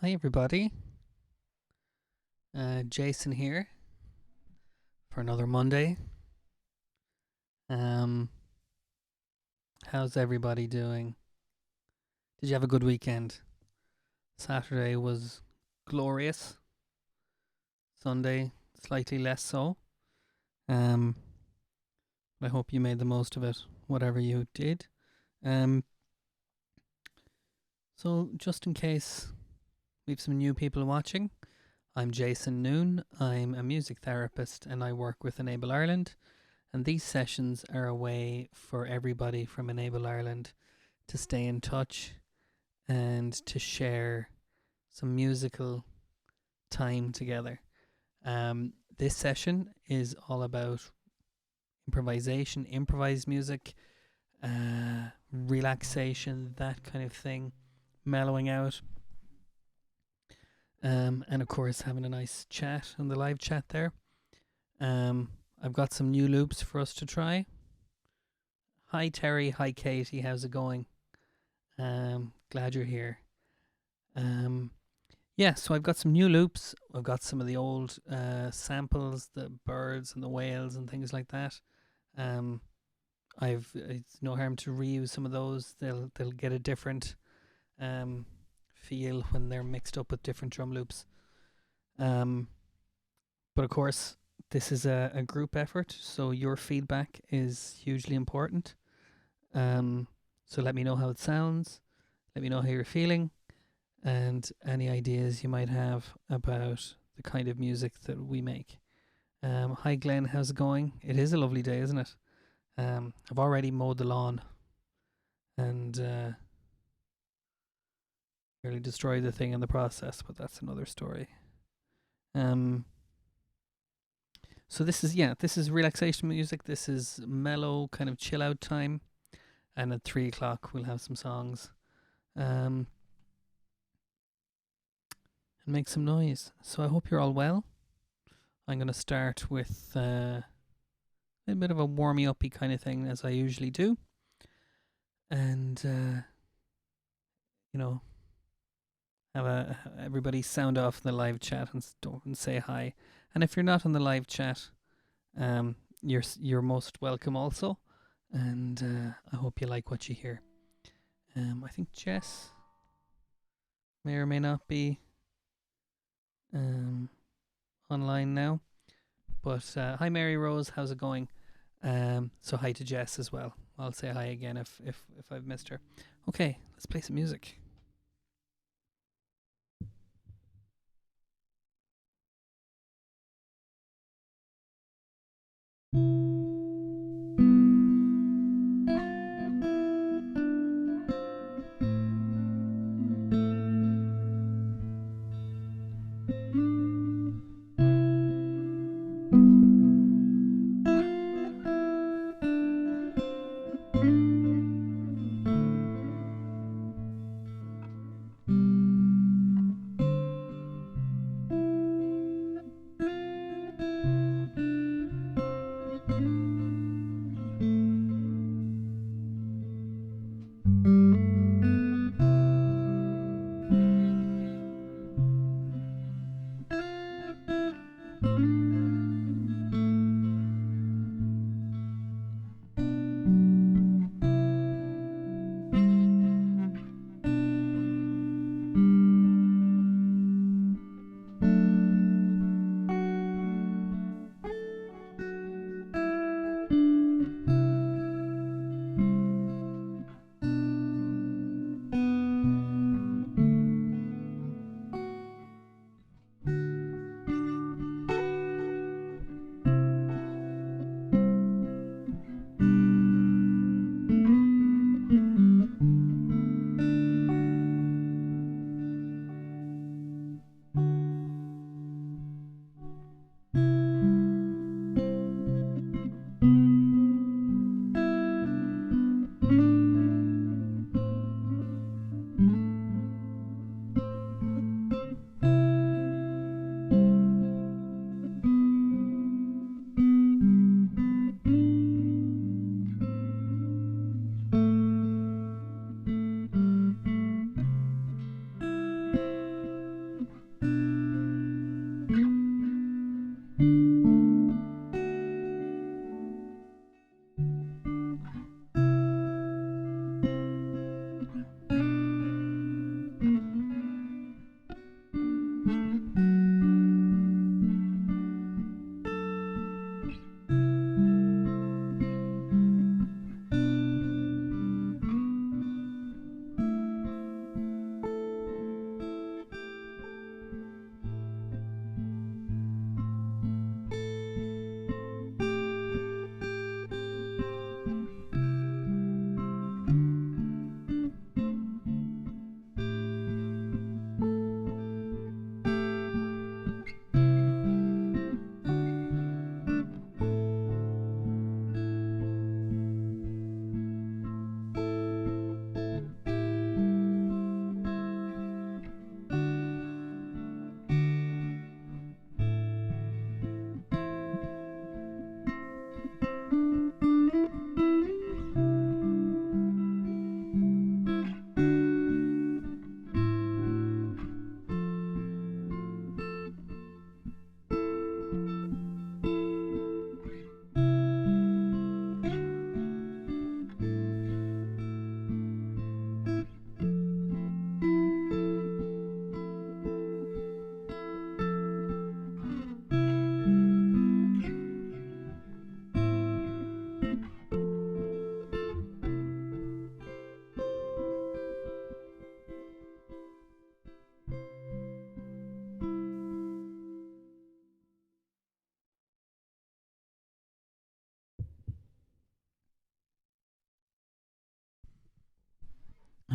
Hi, everybody. Jason here for another Monday. Um, how's everybody doing? Did you have a good weekend? Saturday was glorious. Sunday, slightly less so. Um, I hope you made the most of it, whatever you did. Um, so just in case we've some new people watching, I'm Jason Noone. I'm a music therapist and I work with Enable Ireland. And these sessions are a way for everybody from Enable Ireland to stay in touch and to share some musical time together. This session is all about improvisation, improvised music, relaxation, that kind of thing, mellowing out, and of course having a nice chat on the live chat there. I've got some new loops for us to try. Hi Terry, hi Katie, how's it going? Glad you're here. Yeah, so I've got some new loops. I've got some of the old samples, the birds and the whales and things like that. Um, it's no harm to reuse some of those. They'll get a different feel when they're mixed up with different drum loops. But of course, this is a group effort, so your feedback is hugely important. So let me know how it sounds. Let me know how you're feeling and any ideas you might have about the kind of music that we make. Hi Glenn, how's it going? It is a lovely day, isn't it? I've already mowed the lawn and nearly destroyed the thing in the process, but that's another story. So this is relaxation music. This is mellow, kind of chill out time. And at 3 o'clock we'll have some songs. And make some noise. So I hope you're all well. I'm going to start with a bit of a warming uppy kind of thing, as I usually do. And, have everybody sound off in the live chat and say hi. And if you're not on the live chat, you're most welcome also. And I hope you like what you hear. I think Jess may or may not be online now. But hi Mary Rose, how's it going? So hi to Jess as well. I'll say hi again if I've missed her. Okay, let's play some music.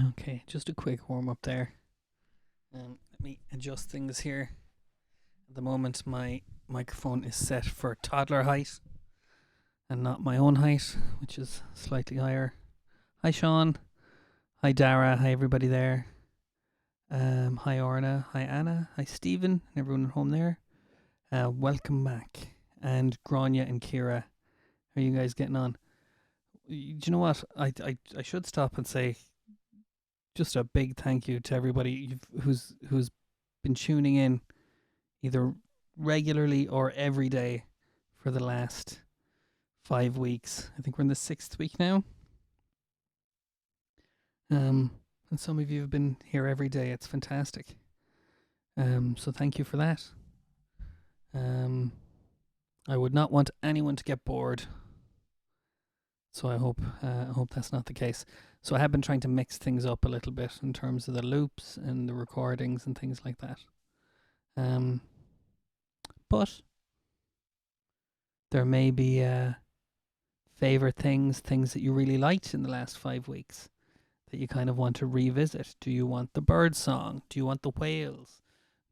Okay, just a quick warm up there. Let me adjust things here. At the moment, my microphone is set for toddler height and not my own height, which is slightly higher. Hi, Sean. Hi, Dara. Hi, everybody there. Hi, Orna. Hi, Anna. Hi, Stephen, and everyone at home there. Welcome back. And Grania and Kira, how are you guys getting on? Do you know what? I should stop and say just a big thank you to everybody who's been tuning in either regularly or every day for the last 5 weeks. I think we're in the 6th week now. And some of you have been here every day. It's fantastic. So thank you for that. I would not want anyone to get bored. So I hope that's not the case. So I have been trying to mix things up a little bit in terms of the loops and the recordings and things like that. But there may be favorite things that you really liked in the last 5 weeks that you kind of want to revisit. Do you want the bird song? Do you want the whales?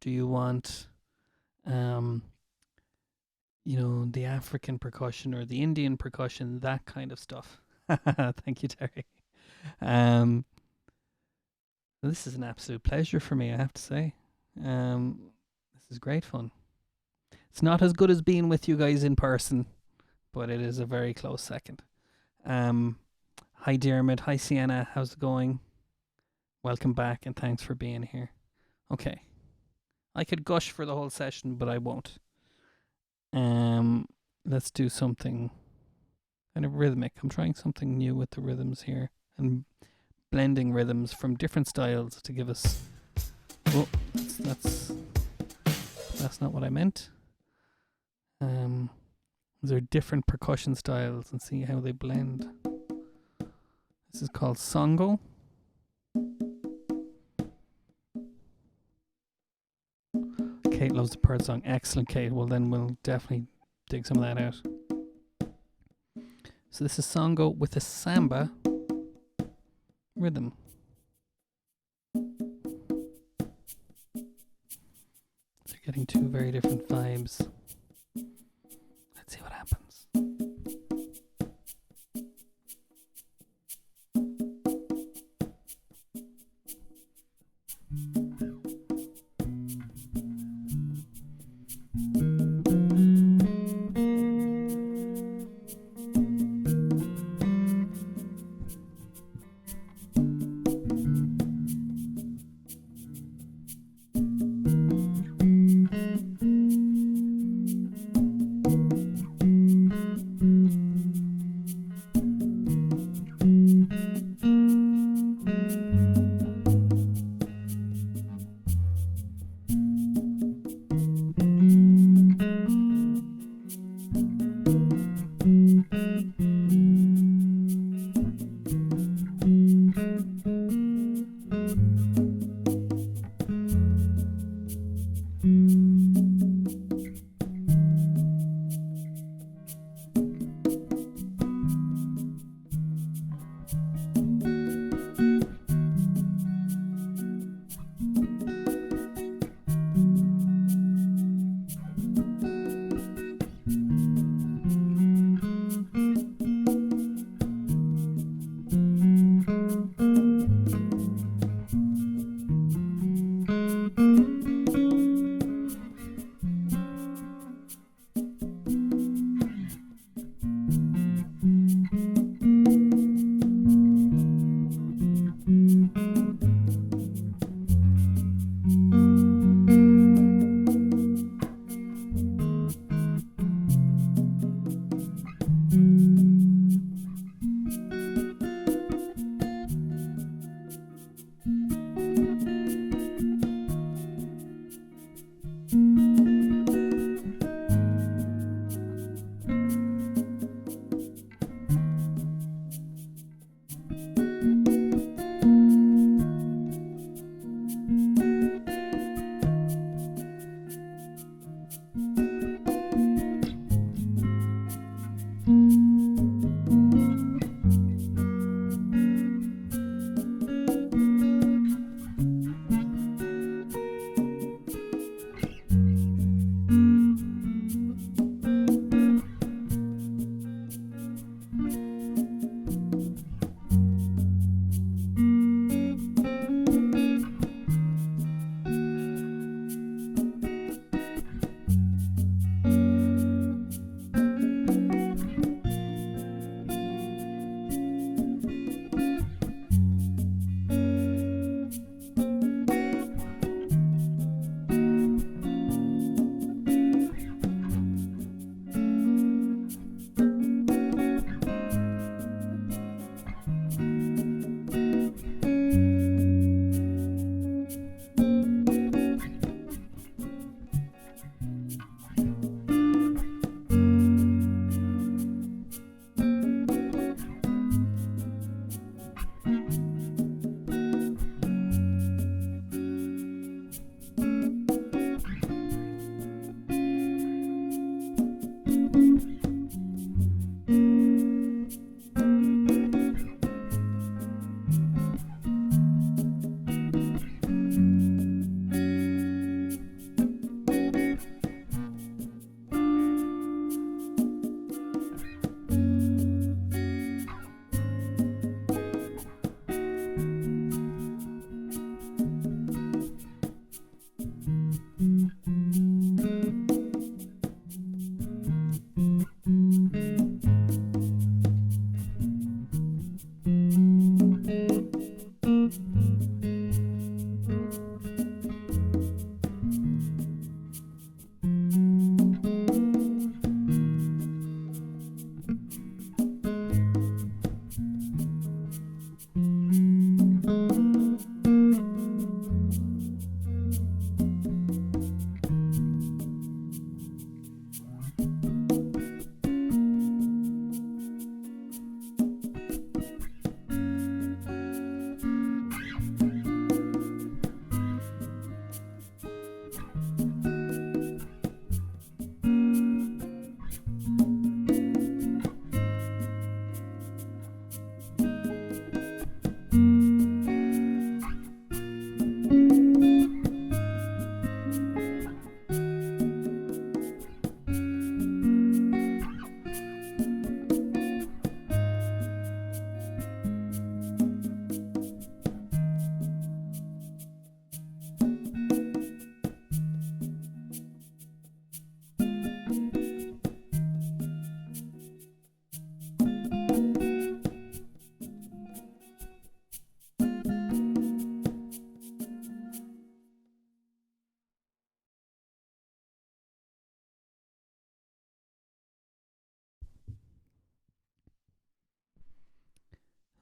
Do you want the African percussion or the Indian percussion, that kind of stuff? Thank you, Terry. This is an absolute pleasure for me, I have to say. This is great fun. It's not as good as being with you guys in person, but it is a very close second. Hi, Dermot. Hi, Sienna. How's it going? Welcome back, and thanks for being here. Okay. I could gush for the whole session, but I won't. Let's do something kind of rhythmic. I'm trying something new with the rhythms here and blending rhythms from different styles to give us. Oh, that's not what I meant. These are different percussion styles and see how they blend. This is called Songo. Kate loves the bird song. Excellent, Kate. Well, then we'll definitely dig some of that out. So this is Songo with a samba rhythm. So you're getting two very different vibes. Let's see what happens.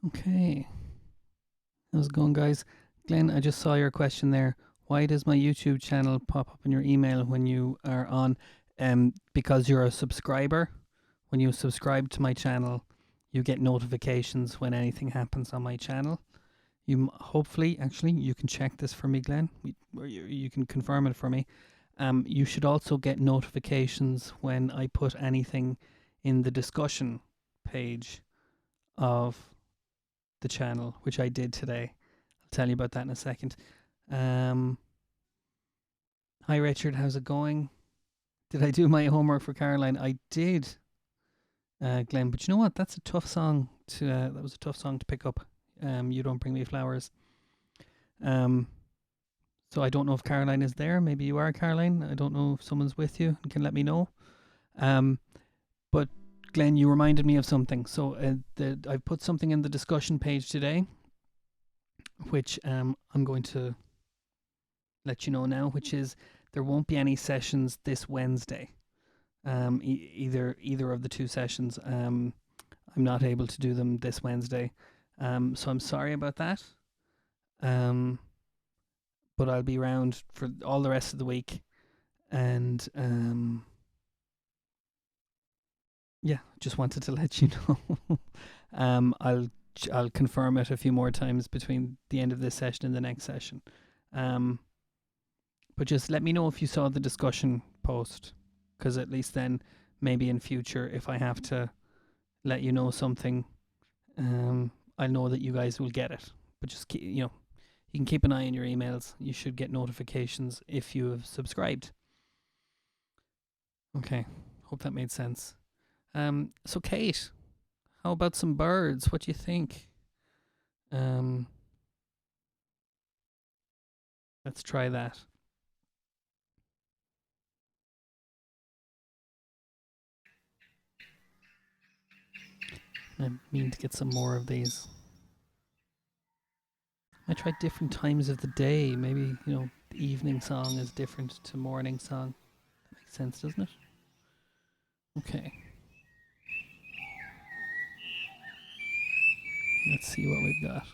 Okay. How's it going, guys? Glenn, I just saw your question there. Why does my YouTube channel pop up in your email when you are on? Because you're a subscriber. When you subscribe to my channel, you get notifications when anything happens on my channel. You hopefully, actually, you can check this for me, Glenn, or you can confirm it for me. You should also get notifications when I put anything in the discussion page of the channel, which I did today. I'll tell you about that in a second. Hi, Richard. How's it going? Did I do my homework for Caroline? I did, Glenn. But you know what? That's a tough song to. That was a tough song to pick up. You Don't Bring Me Flowers. So I don't know if Caroline is there. Maybe you are, Caroline. I don't know if someone's with you and can let me know. But Glenn, you reminded me of something. So I put something in the discussion page today, which I'm going to let you know now, which is there won't be any sessions this Wednesday. Either of the two sessions. I'm not able to do them this Wednesday. So I'm sorry about that. But I'll be around for all the rest of the week, and yeah, just wanted to let you know. I'll confirm it a few more times between the end of this session and the next session. But just let me know if you saw the discussion post, because at least then maybe in future, if I have to let you know something, I know that you guys will get it. But just keep, you can keep an eye on your emails. You should get notifications if you have subscribed. Okay, hope that made sense. So Kate, how about some birds? What do you think? Let's try that. I mean to get some more of these. I tried different times of the day. Maybe, the evening song is different to morning song. That makes sense, doesn't it? Okay. Let's see what we've got.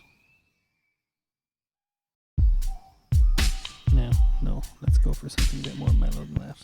No, let's go for something a bit more mellow than that.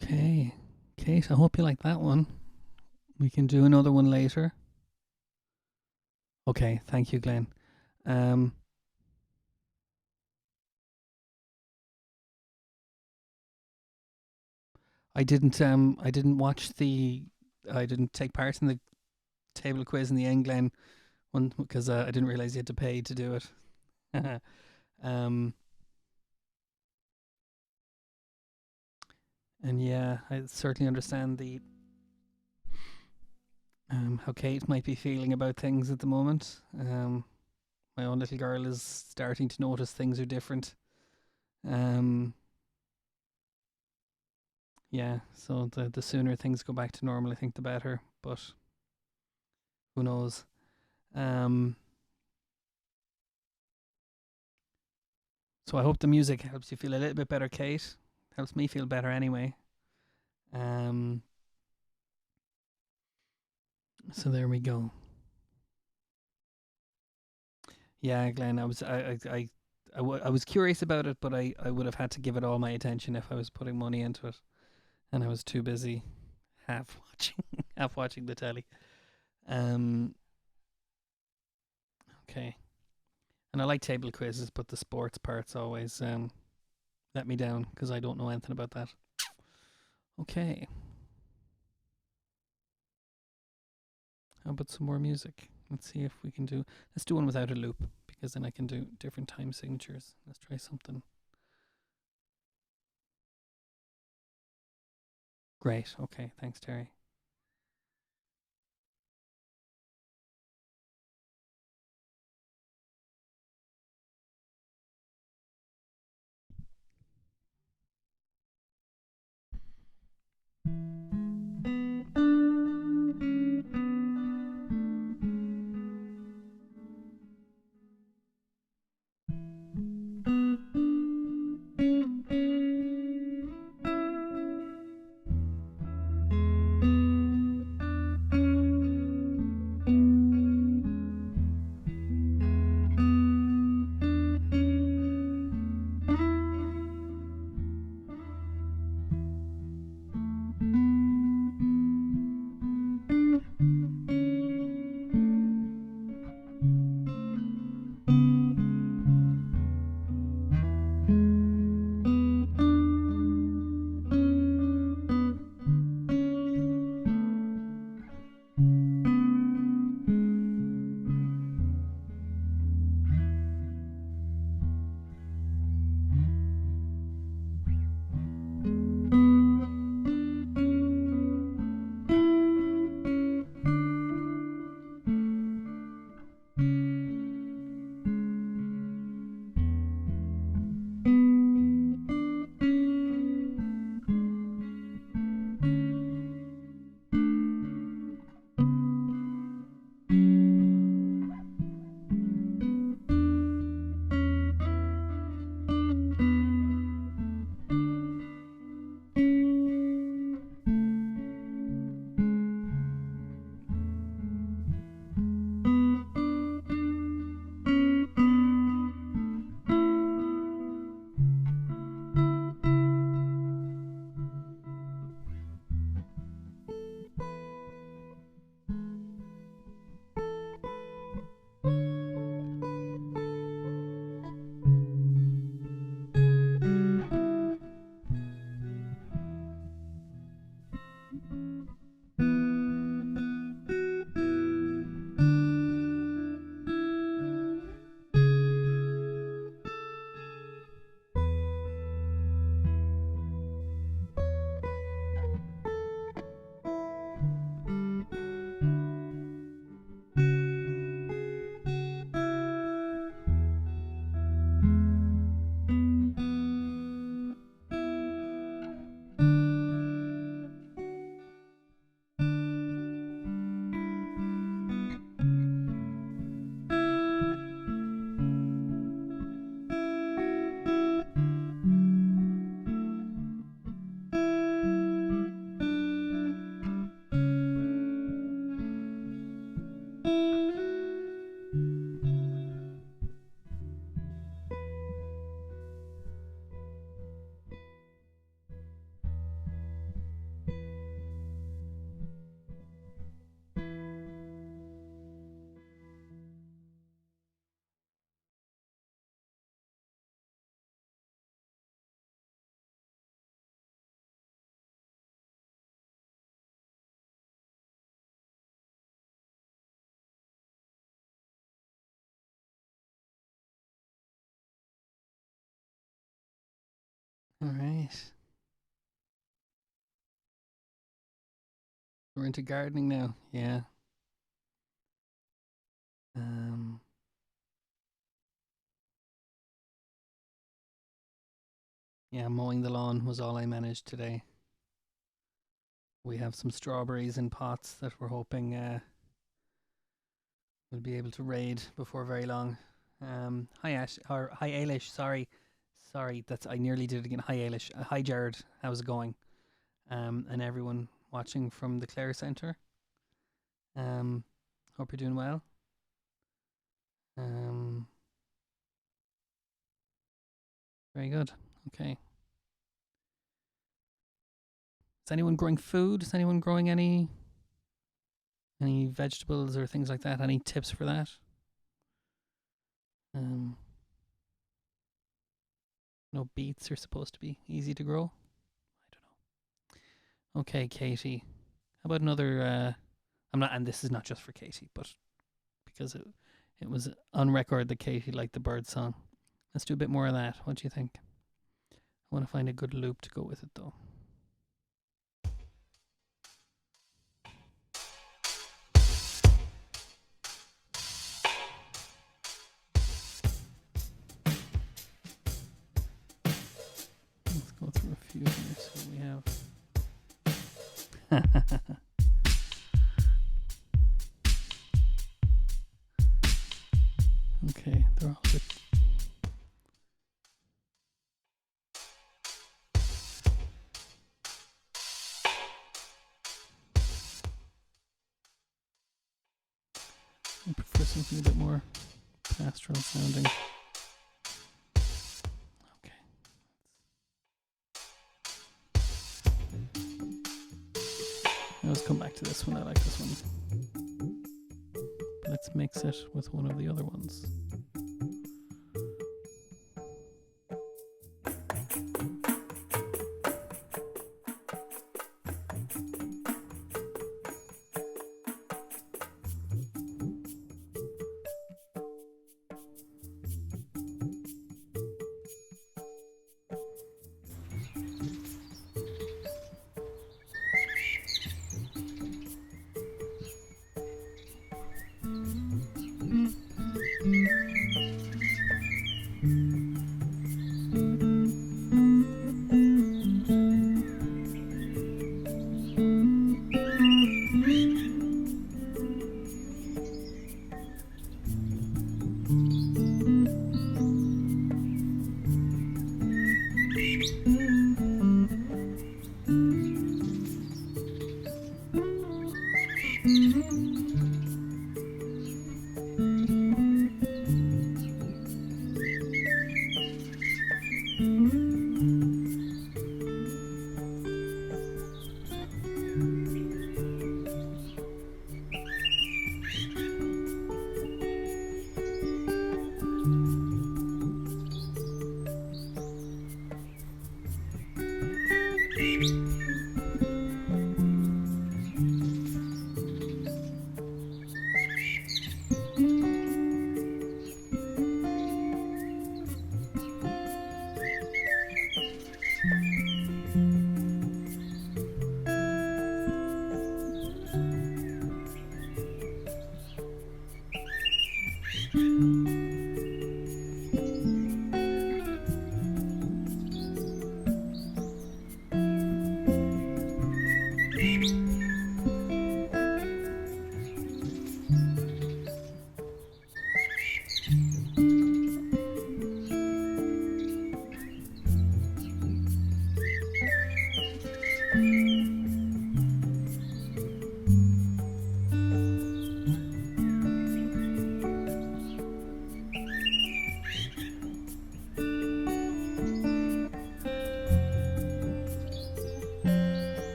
Okay. Kate, I hope you like that one. We can do another one later. Okay, thank you, Glenn. Um, I didn't watch the. I didn't take part in the table quiz in the end, Glenn, one because I didn't realize you had to pay to do it. um, and yeah, I certainly understand the how Kate might be feeling about things at the moment. My own little girl is starting to notice things are different. Um, yeah, so the sooner things go back to normal, I think the better. But who knows? Um, so I hope the music helps you feel a little bit better, Kate. Helps me feel better anyway. Um, so there we go. Yeah, Glenn, I was curious about it, but I would have had to give it all my attention if I was putting money into it, and I was too busy half watching half watching the telly. Um, okay, and I like table quizzes, but the sports parts always let me down because I don't know anything about that. Okay, how about some more music? Let's see if we can do. Let's do one without a loop because then I can do different time signatures. Let's try something. Great. Okay, thanks, Terry. All right. We're into gardening now. Yeah. Um. Yeah, mowing the lawn was all I managed today. We have some strawberries in pots that we're hoping we'll be able to raid before very long. Hi Ash, or hi Ailish. Sorry. That's I nearly did it again. Hi Ailish. Hi Jared. How's it going? And everyone watching from the Clare Centre. Um, hope you're doing well. Um, very good. Okay. Is anyone growing food? Is anyone growing any vegetables or things like that? Any tips for that? Um, no, beets are supposed to be easy to grow. I don't know. Okay, Katie. How about another? I'm not, and this is not just for Katie, but because it was on record that Katie liked the bird song. Let's do a bit more of that. What do you think? I want to find a good loop to go with it, though. Let's go through a few here. So we have. Okay, they're all good. I prefer something a bit more pastoral sounding. Okay. Let's come back to this one. I like this one. Let's mix it with one of the other ones.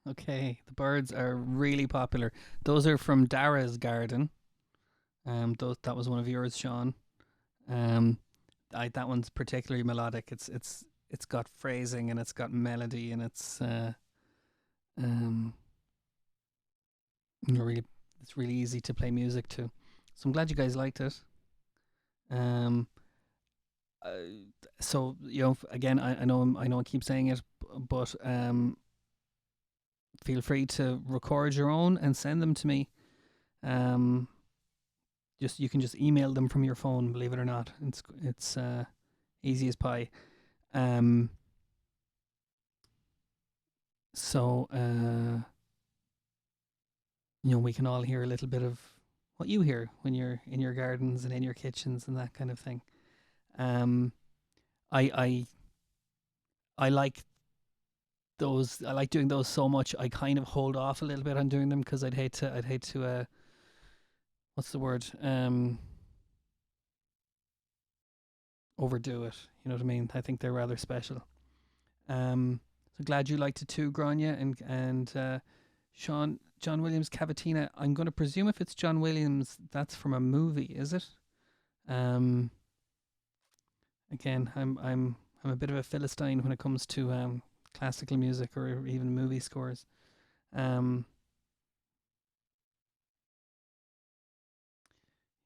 Okay, the birds are really popular. Those are from Dara's garden. That was one of yours, Sean. Um, that one's particularly melodic. It's got phrasing and it's got melody and um really it's really easy to play music to. So I'm glad you guys liked it. Um, uh, so again, I know I keep saying it, but feel free to record your own and send them to me. Um, just you can just email them from your phone. Believe it or not, it's easy as pie. Um, so we can all hear a little bit of what you hear when you're in your gardens and in your kitchens and that kind of thing. Um, I I I like those. I like doing those so much. I kind of hold off a little bit on doing them because I'd hate to what's the word overdo it. You know what I mean? I think they're rather special. So glad you liked it too, Grania and Sean John Williams Cavatina. I'm going to presume if it's John Williams, that's from a movie, is it? Um, Again, I'm a bit of a philistine when it comes to classical music or even movie scores. Um,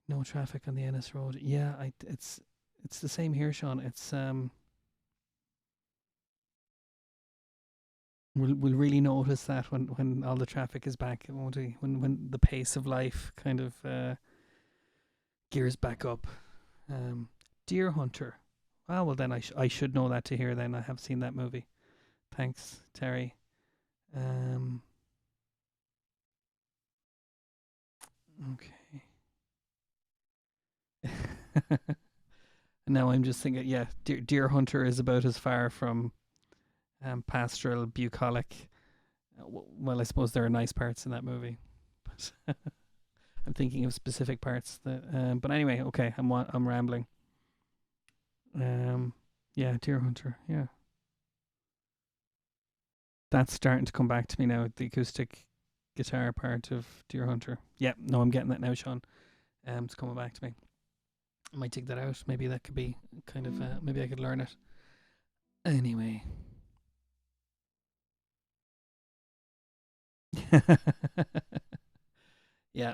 no traffic on the Ennis Road. Yeah, it's the same here, Sean. It's we'll really notice that when all the traffic is back, won't we? When the pace of life kind of gears back up. Um, Deer Hunter. Ah, well then I should know that to hear. Then I have seen that movie. Thanks, Terry. Um, okay. Now I'm just thinking, yeah, Deer Hunter is about as far from pastoral, bucolic. Well, I suppose there are nice parts in that movie, but I'm thinking of specific parts. That, but anyway, okay, I'm rambling. Um, yeah, Deer Hunter. Yeah, that's starting to come back to me now. The acoustic guitar part of Deer Hunter. Yeah, no, I'm getting that now, Sean. It's coming back to me. I might take that out. Maybe that could be kind of. Maybe I could learn it. Anyway. Yeah.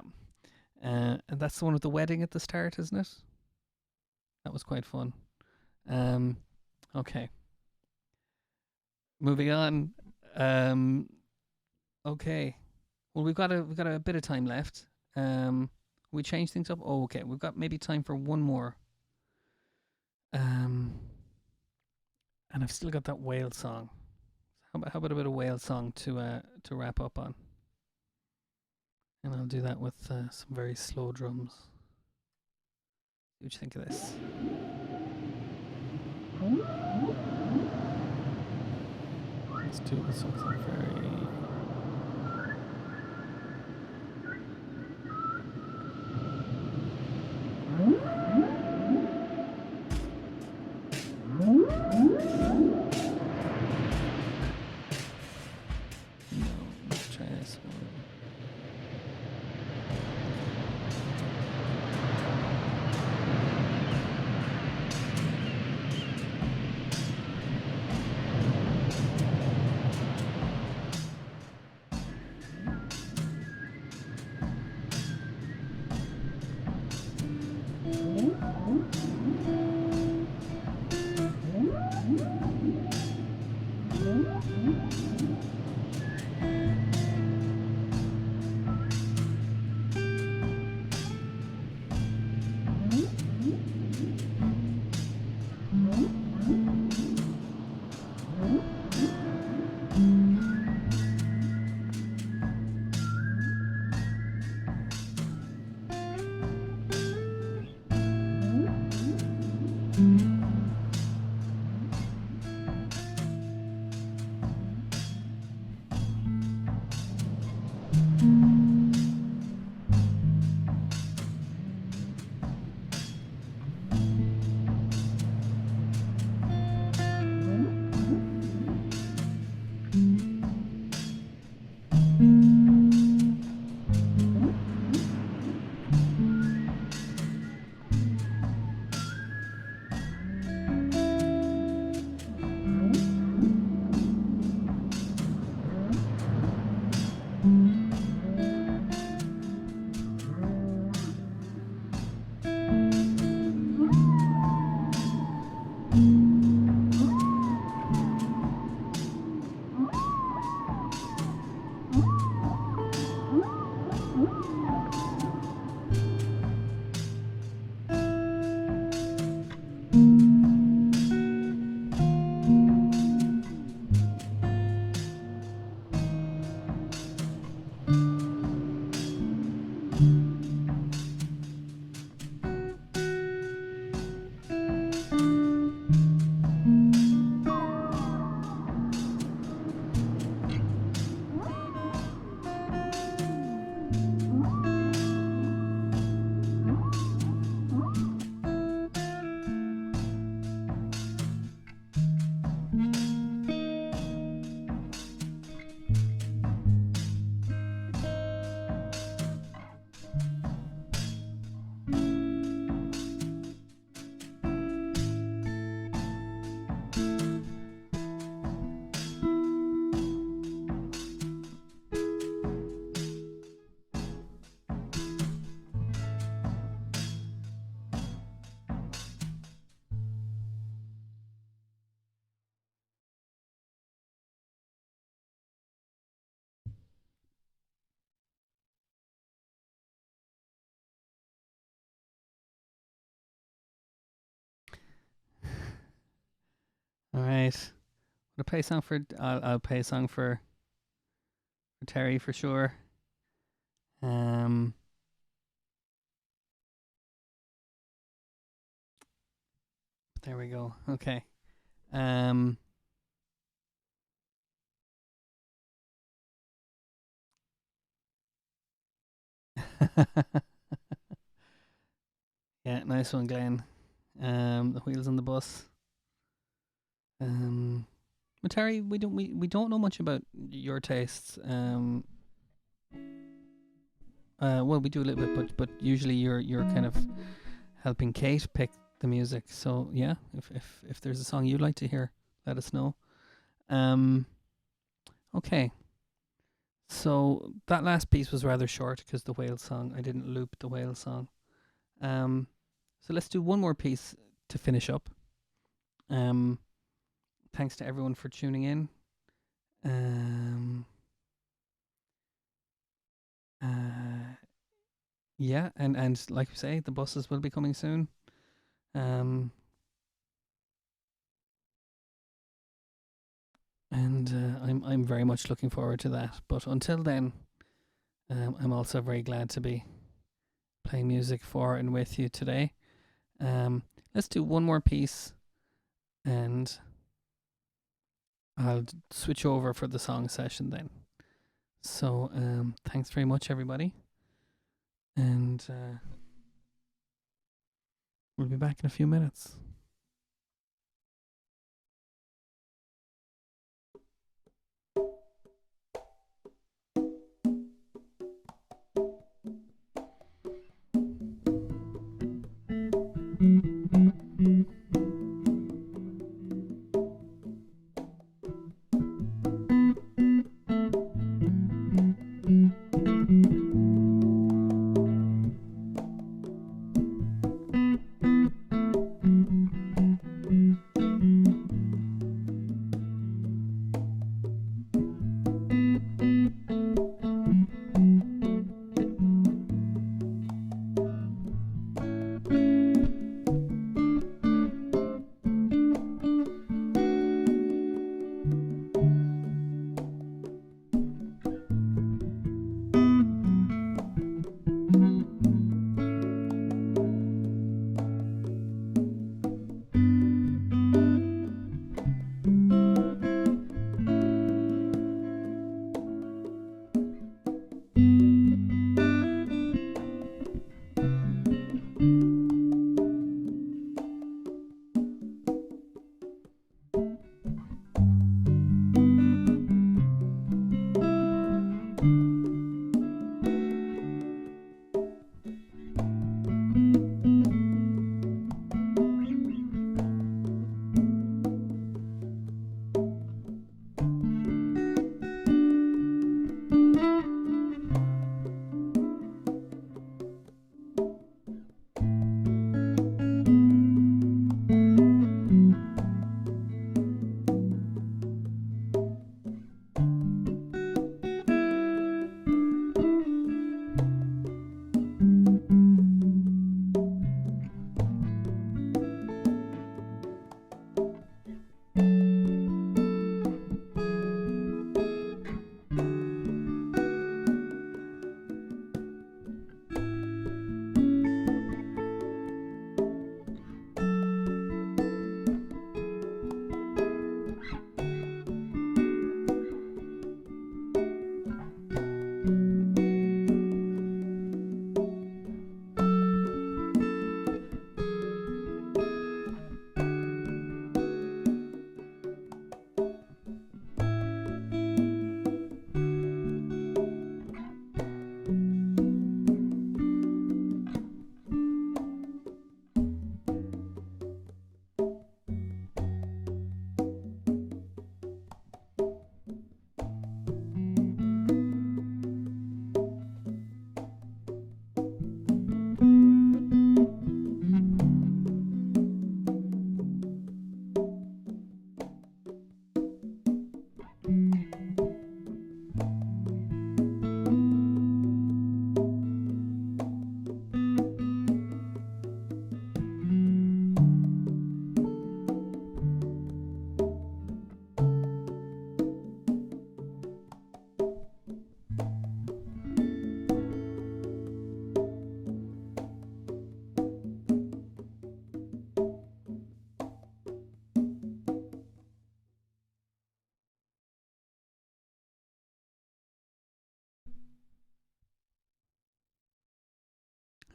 And that's the one with the wedding at the start, isn't it? That was quite fun. Um, okay. Moving on. Um, okay. Well, we've got a bit of time left. We change things up. Oh, okay. We've got maybe time for one more. And I've still got that whale song. How about a bit of whale song to wrap up on? And I'll do that with some very slow drums. What do you think of this? Let's do something very. No, let's try this one. All right. I'll play a song for. I'll play a song for Terry for sure. There we go. Okay. Yeah, nice one, Glenn. The wheels on the bus. But Terry, we don't know much about your tastes. Well, we do a little bit, but usually you're kind of helping Kate pick the music. So yeah, if there's a song you'd like to hear, let us know. Okay. So that last piece was rather short because the whale song. I didn't loop the whale song. So let's do one more piece to finish up. Thanks to everyone for tuning in. Yeah, and like we say, the buses will be coming soon. Um, and I'm very much looking forward to that. But until then, I'm also very glad to be playing music for and with you today. Um, let's do one more piece, and I'll switch over for the song session then. So thanks very much, everybody, and we'll be back in a few minutes.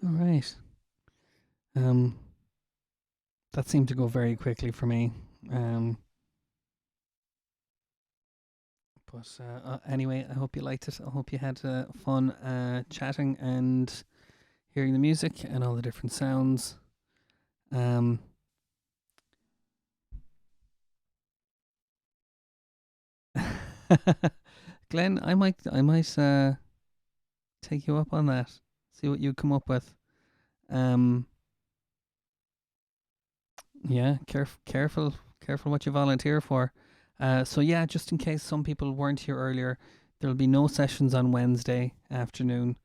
All right. Um, that seemed to go very quickly for me. Um, but anyway, I hope you liked it. I hope you had fun chatting and hearing the music and all the different sounds. Um, Glenn, I might take you up on that. See what you come up with. Um, yeah, careful what you volunteer for. So yeah, just in case some people weren't here earlier, there'll be no sessions on Wednesday afternoon.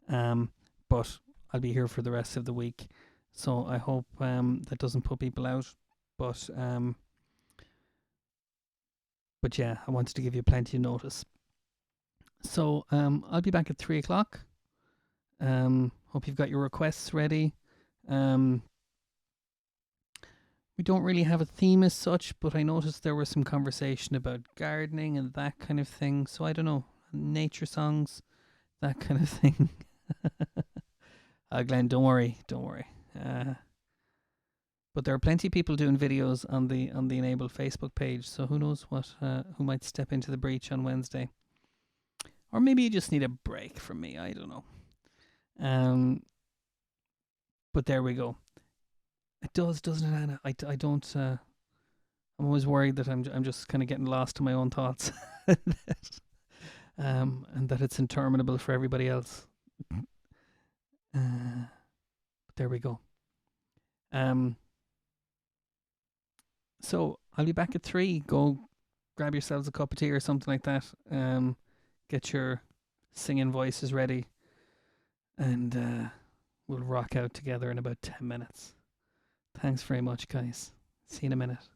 Um, but I'll be here for the rest of the week. So I hope that doesn't put people out. But yeah, I wanted to give you plenty of notice. So I'll be back at 3 o'clock. Hope you've got your requests ready. We don't really have a theme as such, but I noticed there was some conversation about gardening and that kind of thing. So I don't know, nature songs, that kind of thing. Glenn, don't worry. But there are plenty of people doing videos on the Enable Facebook page. So who knows who might step into the breach on Wednesday, or maybe you just need a break from me. I don't know. But there we go. It does, doesn't it, Anna? I don't. I'm always worried that I'm just kind of getting lost in my own thoughts, and that it's interminable for everybody else. There we go. So I'll be back at 3. Go grab yourselves a cup of tea or something like that. Get your singing voices ready, and we'll rock out together in about 10 minutes. Thanks very much, guys. See you in a minute.